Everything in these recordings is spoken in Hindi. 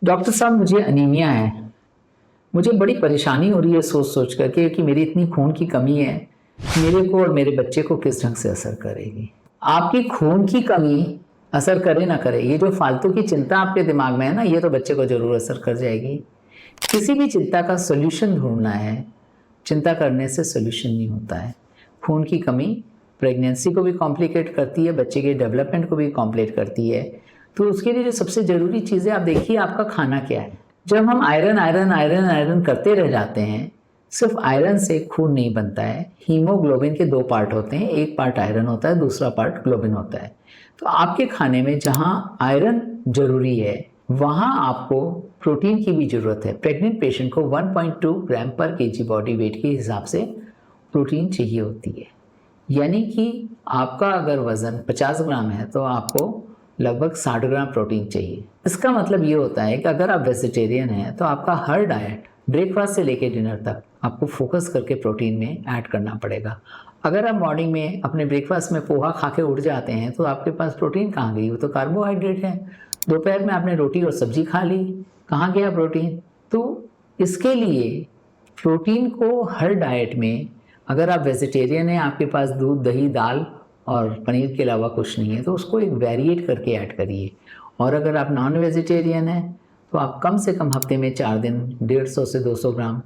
डॉक्टर साहब, मुझे अनीमिया है। मुझे बड़ी परेशानी हो रही है सोच सोच कर के कि मेरी इतनी खून की कमी है, मेरे को और मेरे बच्चे को किस ढंग से असर करेगी। आपकी खून की कमी असर करे ना करे, ये जो फालतू की चिंता आपके दिमाग में है ना, ये तो बच्चे को जरूर असर कर जाएगी। किसी भी चिंता का सोल्यूशन ढूंढना है, चिंता करने से सोल्यूशन नहीं होता है। खून की कमी प्रेगनेंसी को भी कॉम्प्लिकेट करती है, बच्चे के डेवलपमेंट को भी कॉम्प्लिकेट करती है। तो उसके लिए जो सबसे ज़रूरी चीज़ है, आप देखिए आपका खाना क्या है। जब हम आयरन आयरन आयरन आयरन करते रह जाते हैं, सिर्फ आयरन से खून नहीं बनता है। हीमोग्लोबिन के दो पार्ट होते हैं, एक पार्ट आयरन होता है, दूसरा पार्ट ग्लोबिन होता है। तो आपके खाने में जहाँ आयरन जरूरी है, वहाँ आपको प्रोटीन की भी ज़रूरत है। प्रेग्नेंट पेशेंट को 1.2 ग्राम पर केजी बॉडी वेट के हिसाब से प्रोटीन चाहिए होती है। यानी कि आपका अगर वज़न 50 ग्राम है तो आपको लगभग 60 ग्राम प्रोटीन चाहिए। इसका मतलब ये होता है कि अगर आप वेजिटेरियन हैं तो आपका हर डाइट ब्रेकफास्ट से लेकर डिनर तक आपको फोकस करके प्रोटीन में ऐड करना पड़ेगा। अगर आप मॉर्निंग में अपने ब्रेकफास्ट में पोहा खा के उठ जाते हैं तो आपके पास प्रोटीन कहाँ गई? वो तो कार्बोहाइड्रेट है। दोपहर में आपने रोटी और सब्जी खा ली, कहाँ गया प्रोटीन? तो इसके लिए प्रोटीन को हर डाइट में, अगर आप वेजिटेरियन हैं, आपके पास दूध दही दाल और पनीर के अलावा कुछ नहीं है, तो उसको एक वेरिएट करके ऐड करिए। और अगर आप नॉन वेजिटेरियन हैं तो आप कम से कम हफ्ते में 4 दिन 150 से 200 ग्राम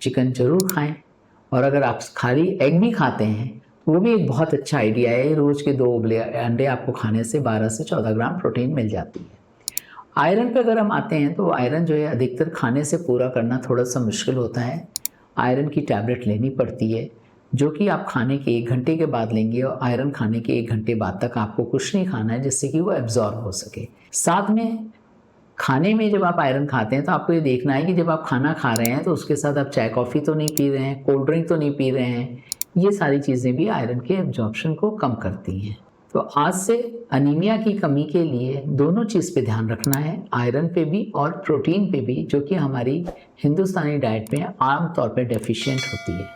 चिकन जरूर खाएं। और अगर आप खाली एग भी खाते हैं तो वो भी एक बहुत अच्छा आइडिया है। रोज़ के 2 उबले अंडे आपको खाने से 12 से 14 ग्राम प्रोटीन मिल जाती है। आयरन पे अगर हम आते हैं तो आयरन जो है अधिकतर खाने से पूरा करना थोड़ा सा मुश्किल होता है। आयरन की टैबलेट लेनी पड़ती है, जो कि आप खाने के 1 घंटे के बाद लेंगे, और आयरन खाने के 1 घंटे बाद तक आपको कुछ नहीं खाना है, जिससे कि वो एब्जॉर्ब हो सके। साथ में खाने में जब आप आयरन खाते हैं तो आपको ये देखना है कि जब आप खाना खा रहे हैं तो उसके साथ आप चाय कॉफ़ी तो नहीं पी रहे हैं, कोल्ड ड्रिंक तो नहीं पी रहे हैं। ये सारी चीज़ें भी आयरन के एब्जॉर्प्शन को कम करती हैं। तो आज से अनीमिया की कमी के लिए दोनों चीज़ पे ध्यान रखना है, आयरन पे भी और प्रोटीन पे भी, जो कि हमारी हिंदुस्तानी डाइट में आम तौर पे डेफिशिएंट होती है।